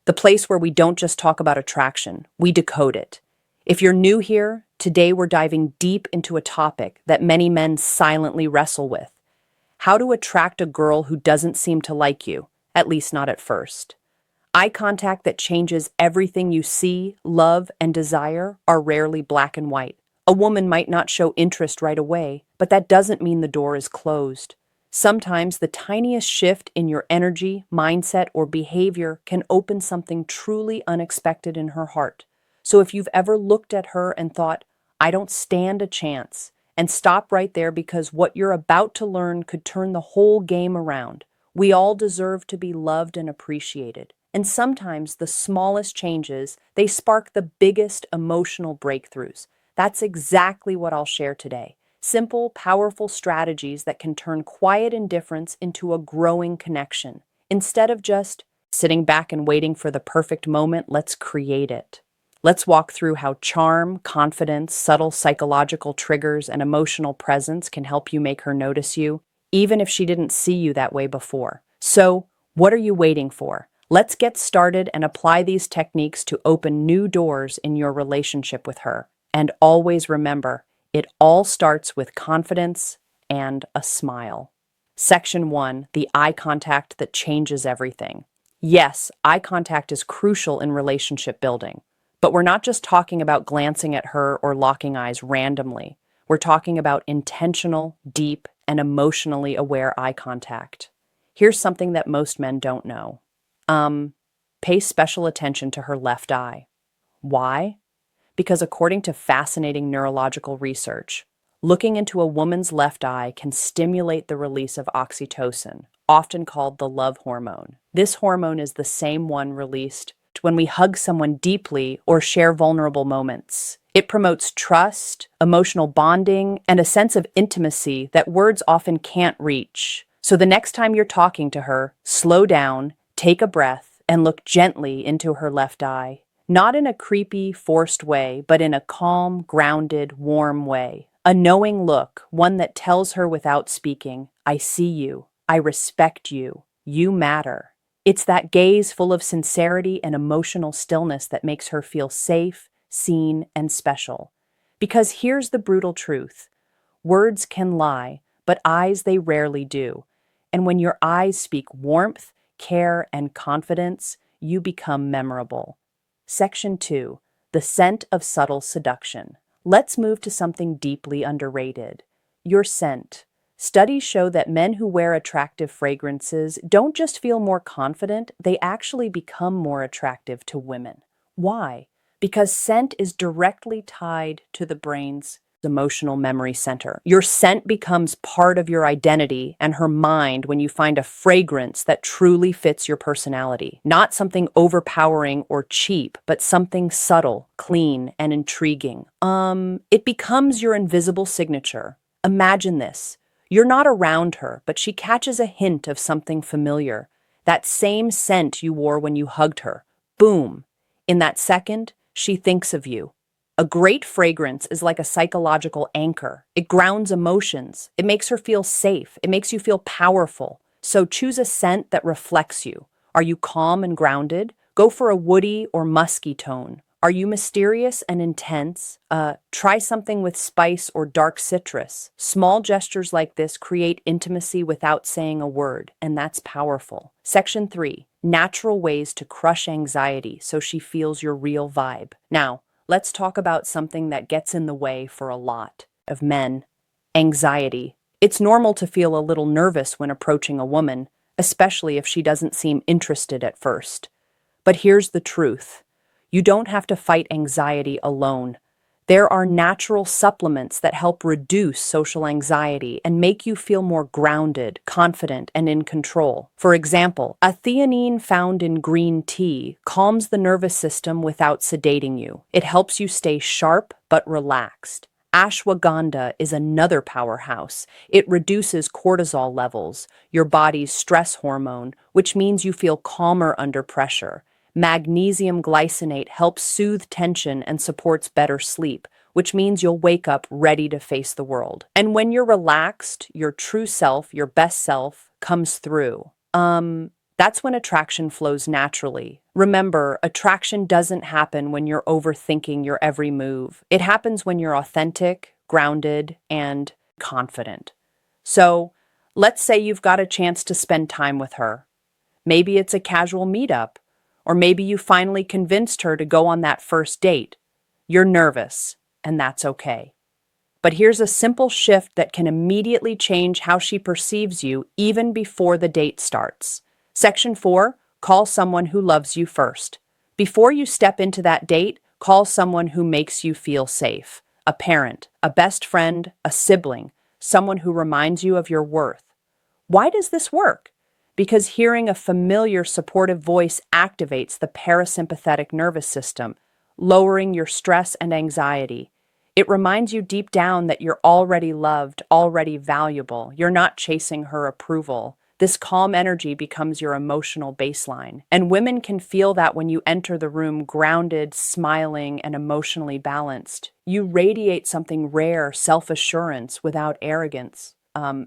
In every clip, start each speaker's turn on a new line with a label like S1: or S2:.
S1: the place where we don't just talk about attraction, we decode it. If you're new here, today we're diving deep into a topic that many men silently wrestle with: how to attract a girl who doesn't seem to like you, at least not at first. Eye contact that changes everything you see, love, and desire are rarely black and white. A woman might not show interest right away, but that doesn't mean the door is closed. Sometimes the tiniest shift in your energy, mindset, or behavior can open something truly unexpected in her heart. So if you've ever looked at her and thought, I don't stand a chance, and stop right there, because what you're about to learn could turn the whole game around. We all deserve to be loved and appreciated. And sometimes the smallest changes, they spark the biggest emotional breakthroughs. That's exactly what I'll share today. Simple, powerful strategies that can turn quiet indifference into a growing connection. Instead of just sitting back and waiting for the perfect moment, let's create it. Let's walk through how charm, confidence, subtle psychological triggers, and emotional presence can help you make her notice you, even if she didn't see you that way before. So, what are you waiting for? Let's get started and apply these techniques to open new doors in your relationship with her. And always remember, it all starts with confidence and a smile. Section 1, the eye contact that changes everything. Yes, eye contact is crucial in relationship building, but we're not just talking about glancing at her or locking eyes randomly. We're talking about intentional, deep, and emotionally aware eye contact. Here's something that most men don't know. Pay special attention to her left eye. Why? Because according to fascinating neurological research, looking into a woman's left eye can stimulate the release of oxytocin, often called the love hormone. This hormone is the same one released when we hug someone deeply or share vulnerable moments. It promotes trust, emotional bonding, and a sense of intimacy that words often can't reach. So the next time you're talking to her, slow down, take a breath, and look gently into her left eye. Not in a creepy, forced way, but in a calm, grounded, warm way. A knowing look, one that tells her without speaking, I see you, I respect you, you matter. It's that gaze full of sincerity and emotional stillness that makes her feel safe, seen, and special. Because here's the brutal truth. Words can lie, but eyes, they rarely do. And when your eyes speak warmth, care, and confidence, you become memorable. Section 2, the scent of subtle seduction. Let's move to something deeply underrated: your scent. Studies show that men who wear attractive fragrances don't just feel more confident, they actually become more attractive to women. Why? Because scent is directly tied to the brain's emotional memory center. Your scent becomes part of your identity and her mind when you find a fragrance that truly fits your personality. Not something overpowering or cheap, but something subtle, clean, and intriguing. It becomes your invisible signature. Imagine this. You're not around her, but she catches a hint of something familiar. That same scent you wore when you hugged her. Boom. In that second, she thinks of you. A great fragrance is like a psychological anchor. It grounds emotions. It makes her feel safe. It makes you feel powerful. So choose a scent that reflects you. Are you calm and grounded? Go for a woody or musky tone. Are you mysterious and intense? Try something with spice or dark citrus. Small gestures like this create intimacy without saying a word, and that's powerful. Section 3, natural ways to crush anxiety so she feels your real vibe. Now, let's talk about something that gets in the way for a lot of men: anxiety. It's normal to feel a little nervous when approaching a woman, especially if she doesn't seem interested at first. But here's the truth. You don't have to fight anxiety alone. There are natural supplements that help reduce social anxiety and make you feel more grounded, confident, and in control. For example, a theanine found in green tea calms the nervous system without sedating you. It helps you stay sharp but relaxed. Ashwagandha is another powerhouse. It reduces cortisol levels, your body's stress hormone, which means you feel calmer under pressure. Magnesium glycinate helps soothe tension and supports better sleep, which means you'll wake up ready to face the world. And when you're relaxed, your true self, your best self, comes through. That's when attraction flows naturally. Remember, attraction doesn't happen when you're overthinking your every move. It happens when you're authentic, grounded, and confident. So, let's say you've got a chance to spend time with her. Maybe it's a casual meetup, or maybe you finally convinced her to go on that first date. You're nervous, and that's okay. But here's a simple shift that can immediately change how she perceives you even before the date starts. Section 4, call someone who loves you first. Before you step into that date, call someone who makes you feel safe. A parent, a best friend, a sibling, someone who reminds you of your worth. Why does this work? Because hearing a familiar, supportive voice activates the parasympathetic nervous system, lowering your stress and anxiety. It reminds you deep down that you're already loved, already valuable. You're not chasing her approval. This calm energy becomes your emotional baseline. And women can feel that when you enter the room grounded, smiling, and emotionally balanced. You radiate something rare, self-assurance without arrogance.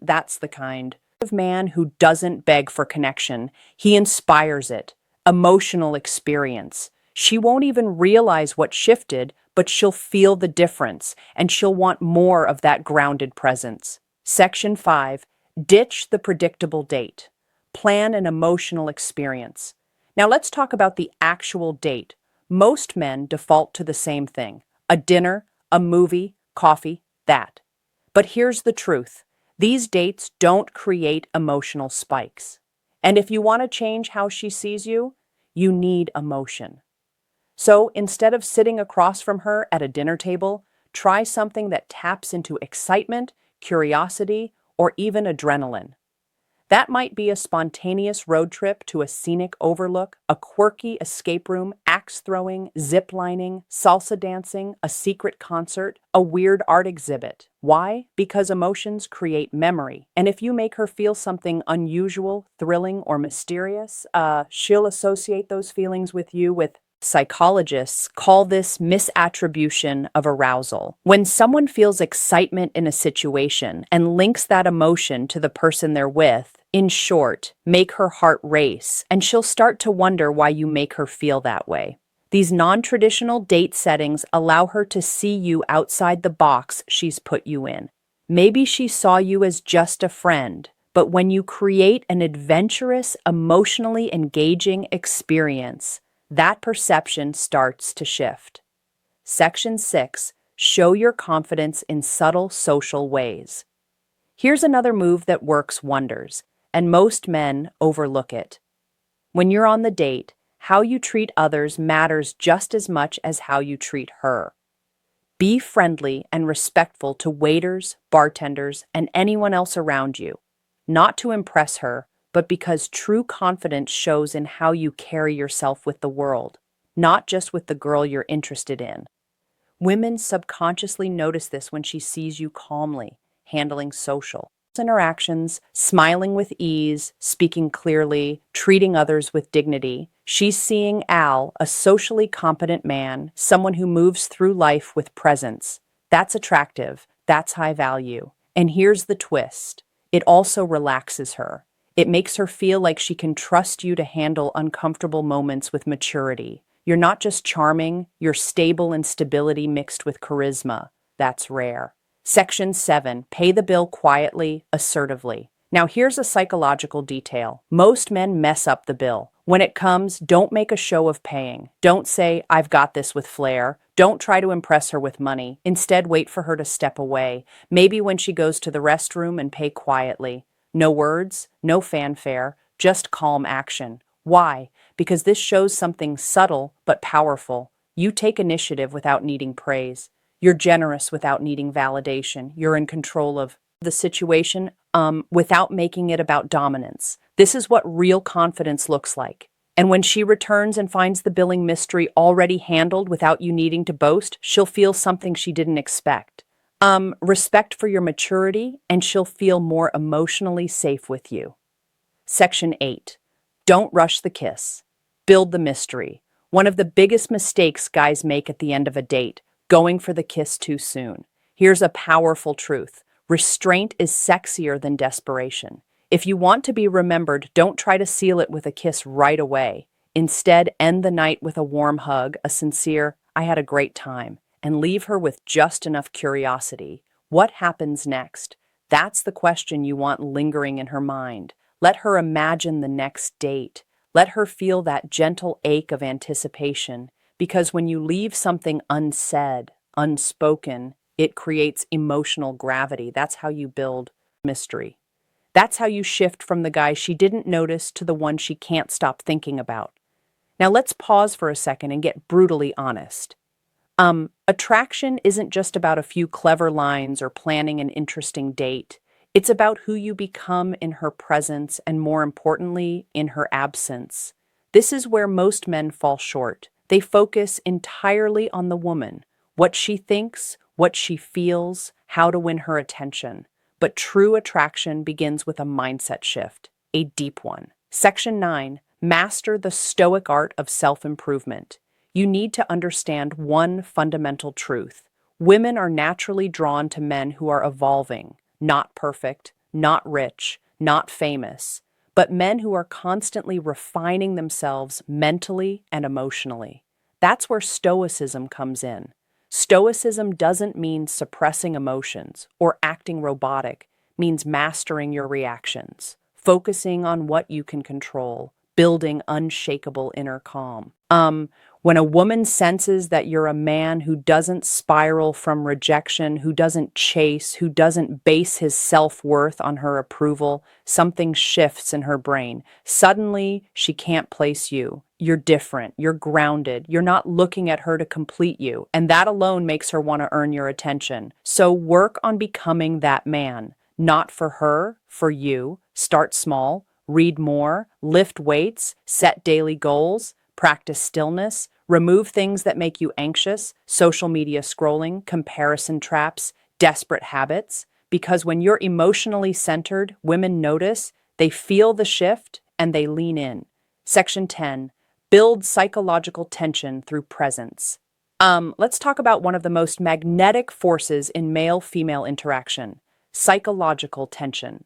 S1: That's the kind of man who doesn't beg for connection. He inspires it. Emotional experience. She won't even realize what shifted, but she'll feel the difference, and she'll want more of that grounded presence. Section 5. Ditch the predictable date. Plan an emotional experience. Now let's talk about the actual date. Most men default to the same thing. A dinner, a movie, coffee, that. But here's the truth. These dates don't create emotional spikes. And if you want to change how she sees you, you need emotion. So instead of sitting across from her at a dinner table, try something that taps into excitement, curiosity, or even adrenaline. That might be a spontaneous road trip to a scenic overlook, a quirky escape room, axe throwing, zip lining, salsa dancing, a secret concert, a weird art exhibit. Why? Because emotions create memory. And if you make her feel something unusual, thrilling, or mysterious, she'll associate those feelings with you. With psychologists call this misattribution of arousal. When someone feels excitement in a situation and links that emotion to the person they're with, in short, make her heart race, and she'll start to wonder why you make her feel that way. These non-traditional date settings allow her to see you outside the box she's put you in. Maybe she saw you as just a friend, but when you create an adventurous, emotionally engaging experience, that perception starts to shift. Section 6. Show your confidence in subtle social ways. Here's another move that works wonders, and most men overlook it. When you're on the date, how you treat others matters just as much as how you treat her. Be friendly and respectful to waiters, bartenders, and anyone else around you, not to impress her, but because true confidence shows in how you carry yourself with the world, not just with the girl you're interested in. Women subconsciously notice this when she sees you calmly, handling social interactions, smiling with ease, speaking clearly, treating others with dignity. She's seeing Al, a socially competent man, someone who moves through life with presence. That's attractive, that's high value. And here's the twist. It also relaxes her. It makes her feel like she can trust you to handle uncomfortable moments with maturity. You're not just charming, you're stable in stability mixed with charisma. That's rare. Section 7. Pay the bill quietly, assertively. Now here's a psychological detail. Most men mess up the bill. When it comes, don't make a show of paying. Don't say, "I've got this," with flair. Don't try to impress her with money. Instead, wait for her to step away. Maybe when she goes to the restroom, and pay quietly. No words, no fanfare, just calm action. Why? Because this shows something subtle but powerful. You take initiative without needing praise. You're generous without needing validation. You're in control of the situation without making it about dominance. This is what real confidence looks like. And when she returns and finds the billing mystery already handled without you needing to boast, she'll feel something she didn't expect. Respect for your maturity, and she'll feel more emotionally safe with you. Section 8. Don't rush the kiss. Build the mystery. One of the biggest mistakes guys make at the end of a date, going for the kiss too soon. Here's a powerful truth. Restraint is sexier than desperation. If you want to be remembered, don't try to seal it with a kiss right away. Instead, end the night with a warm hug, a sincere, "I had a great time," and leave her with just enough curiosity. What happens next? That's the question you want lingering in her mind. Let her imagine the next date. Let her feel that gentle ache of anticipation, because when you leave something unsaid, unspoken, it creates emotional gravity. That's how you build mystery. That's how you shift from the guy she didn't notice to the one she can't stop thinking about. Now let's pause for a second and get brutally honest. Attraction isn't just about a few clever lines or planning an interesting date. It's about who you become in her presence and, more importantly, in her absence. This is where most men fall short. They focus entirely on the woman, what she thinks, what she feels, how to win her attention. But true attraction begins with a mindset shift, a deep one. Section 9, Master the Stoic Art of Self-Improvement. You need to understand one fundamental truth. Women are naturally drawn to men who are evolving, not perfect, not rich, not famous, but men who are constantly refining themselves mentally and emotionally. That's where Stoicism comes in. Stoicism doesn't mean suppressing emotions or acting robotic, it means mastering your reactions, focusing on what you can control, building unshakable inner calm. When a woman senses that you're a man who doesn't spiral from rejection, who doesn't chase, who doesn't base his self-worth on her approval, something shifts in her brain. Suddenly, she can't place you. You're different. You're grounded. You're not looking at her to complete you. And that alone makes her want to earn your attention. So work on becoming that man. Not for her, for you. Start small. Read more. Lift weights. Set daily goals. Practice stillness. Remove things that make you anxious, social media scrolling, comparison traps, desperate habits. Because when you're emotionally centered, women notice, they feel the shift, and they lean in. Section 10, Build psychological tension through presence. Let's talk about one of the most magnetic forces in male-female interaction, psychological tension.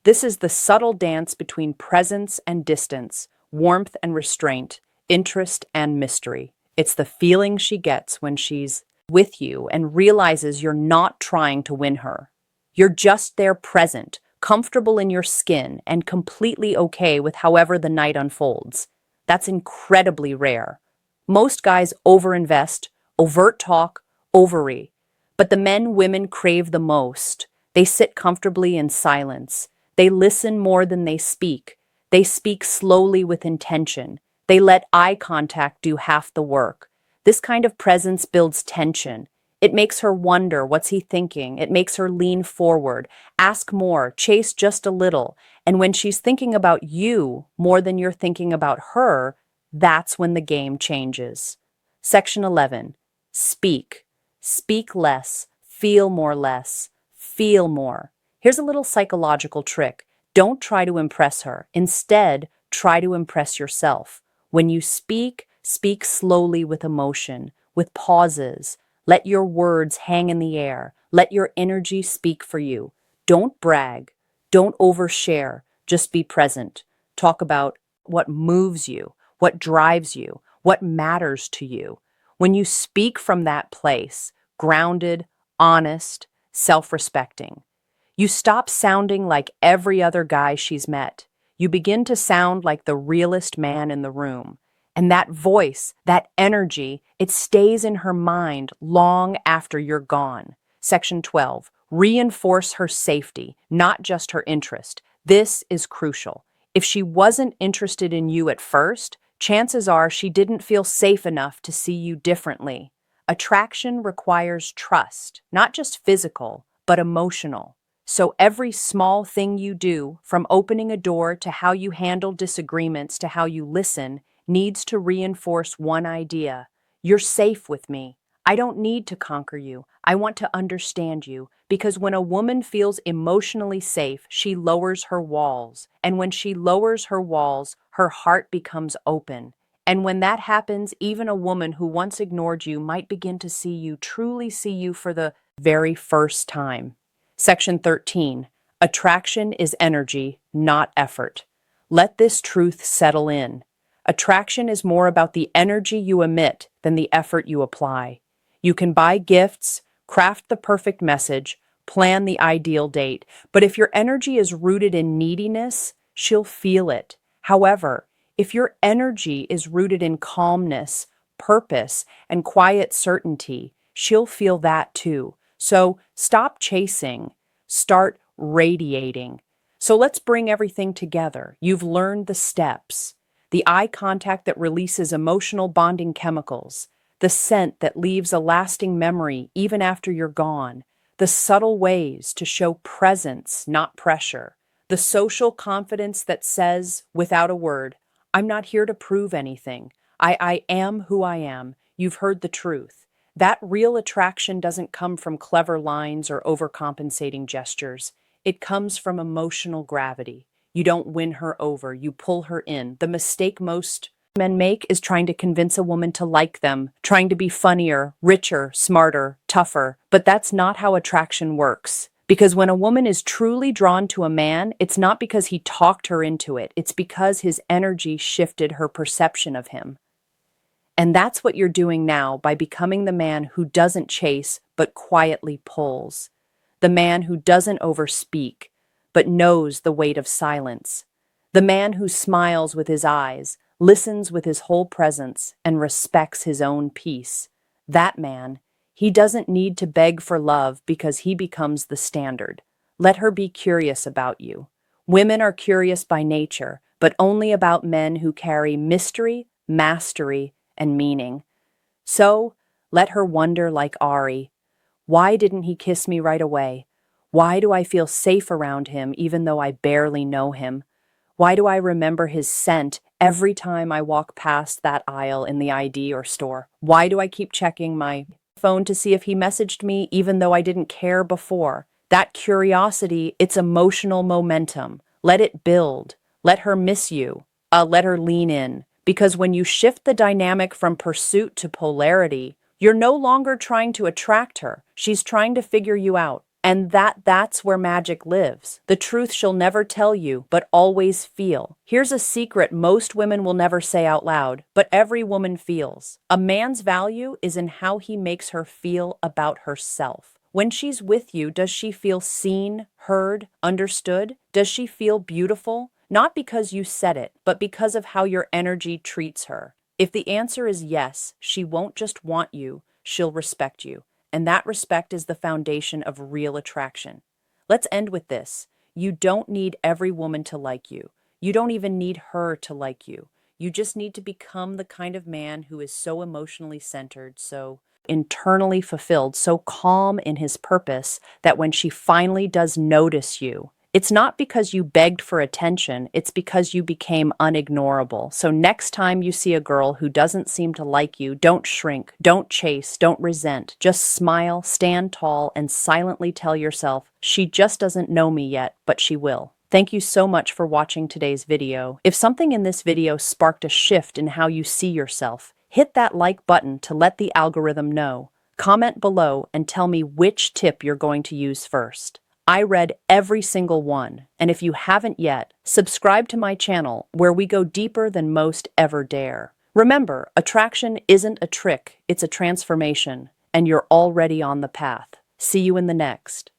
S1: This is the subtle dance between presence and distance, warmth and restraint, interest and mystery. It's the feeling she gets when she's with you and realizes you're not trying to win her. You're just there present, comfortable in your skin, and completely okay with however the night unfolds. That's incredibly rare. Most guys overinvest, overt talk, ovary. But the men women crave the most. They sit comfortably in silence. They listen more than they speak. They speak slowly with intention. They let eye contact do half the work. This kind of presence builds tension. It makes her wonder, what's he thinking? It makes her lean forward, ask more, chase just a little. And when she's thinking about you more than you're thinking about her, that's when the game changes. Section 11. Speak. Speak less. Feel more less. Feel more. Here's a little psychological trick. Don't try to impress her. Instead, try to impress yourself. When you speak, speak slowly with emotion, with pauses. Let your words hang in the air. Let your energy speak for you. Don't brag. Don't overshare. Just be present. Talk about what moves you, what drives you, what matters to you. When you speak from that place, grounded, honest, self-respecting, you stop sounding like every other guy she's met. You begin to sound like the realest man in the room. And that voice, that energy, it stays in her mind long after you're gone. Section 12. Reinforce her safety, not just her interest. This is crucial. If she wasn't interested in you at first, chances are she didn't feel safe enough to see you differently. Attraction requires trust, not just physical, but emotional. So every small thing you do, from opening a door to how you handle disagreements to how you listen, needs to reinforce one idea. You're safe with me. I don't need to conquer you. I want to understand you. Because when a woman feels emotionally safe, she lowers her walls. And when she lowers her walls, her heart becomes open. And when that happens, even a woman who once ignored you might begin to truly see you for the very first time. Section 13. Attraction is energy, not effort. Let this truth settle in. Attraction is more about the energy you emit than the effort you apply. You can buy gifts, craft the perfect message, plan the ideal date, but if your energy is rooted in neediness, she'll feel it. However, if your energy is rooted in calmness, purpose, and quiet certainty, she'll feel that too. So stop chasing, start radiating. So let's bring everything together. You've learned the steps: the eye contact that releases emotional bonding chemicals, the scent that leaves a lasting memory even after you're gone, the subtle ways to show presence, not pressure, the social confidence that says, without a word, I'm not here to prove anything. I am who I am. You've heard the truth. That real attraction doesn't come from clever lines or overcompensating gestures. It comes from emotional gravity. You don't win her over, you pull her in. The mistake most men make is trying to convince a woman to like them, trying to be funnier, richer, smarter, tougher. But that's not how attraction works. Because when a woman is truly drawn to a man, it's not because he talked her into it. It's because his energy shifted her perception of him. And that's what you're doing now by becoming the man who doesn't chase but quietly pulls. The man who doesn't overspeak but knows the weight of silence. The man who smiles with his eyes, listens with his whole presence, and respects his own peace. That man, he doesn't need to beg for love because he becomes the standard. Let her be curious about you. Women are curious by nature, but only about men who carry mystery, mastery, and meaning. So, let her wonder like Ari. Why didn't he kiss me right away? Why do I feel safe around him even though I barely know him? Why do I remember his scent every time I walk past that aisle in the ID or store? Why do I keep checking my phone to see if he messaged me even though I didn't care before? That curiosity, it's emotional momentum. Let it build. Let her miss you. Let her lean in. Because when you shift the dynamic from pursuit to polarity, you're no longer trying to attract her. She's trying to figure you out. And that's where magic lives. The truth she'll never tell you, but always feel. Here's a secret most women will never say out loud, but every woman feels. A man's value is in how he makes her feel about herself. When she's with you, does she feel seen, heard, understood? Does she feel beautiful? Not because you said it, but because of how your energy treats her. If the answer is yes, she won't just want you, she'll respect you. And that respect is the foundation of real attraction. Let's end with this. You don't need every woman to like you. You don't even need her to like you. You just need to become the kind of man who is so emotionally centered, so internally fulfilled, so calm in his purpose that when she finally does notice you, it's not because you begged for attention, it's because you became unignorable. So next time you see a girl who doesn't seem to like you, don't shrink, don't chase, don't resent. Just smile, stand tall, and silently tell yourself, she just doesn't know me yet, but she will. Thank you so much for watching today's video. If something in this video sparked a shift in how you see yourself, hit that like button to let the algorithm know. Comment below and tell me which tip you're going to use first. I read every single one, and if you haven't yet, subscribe to my channel where we go deeper than most ever dare. Remember, attraction isn't a trick, it's a transformation, and you're already on the path. See you in the next.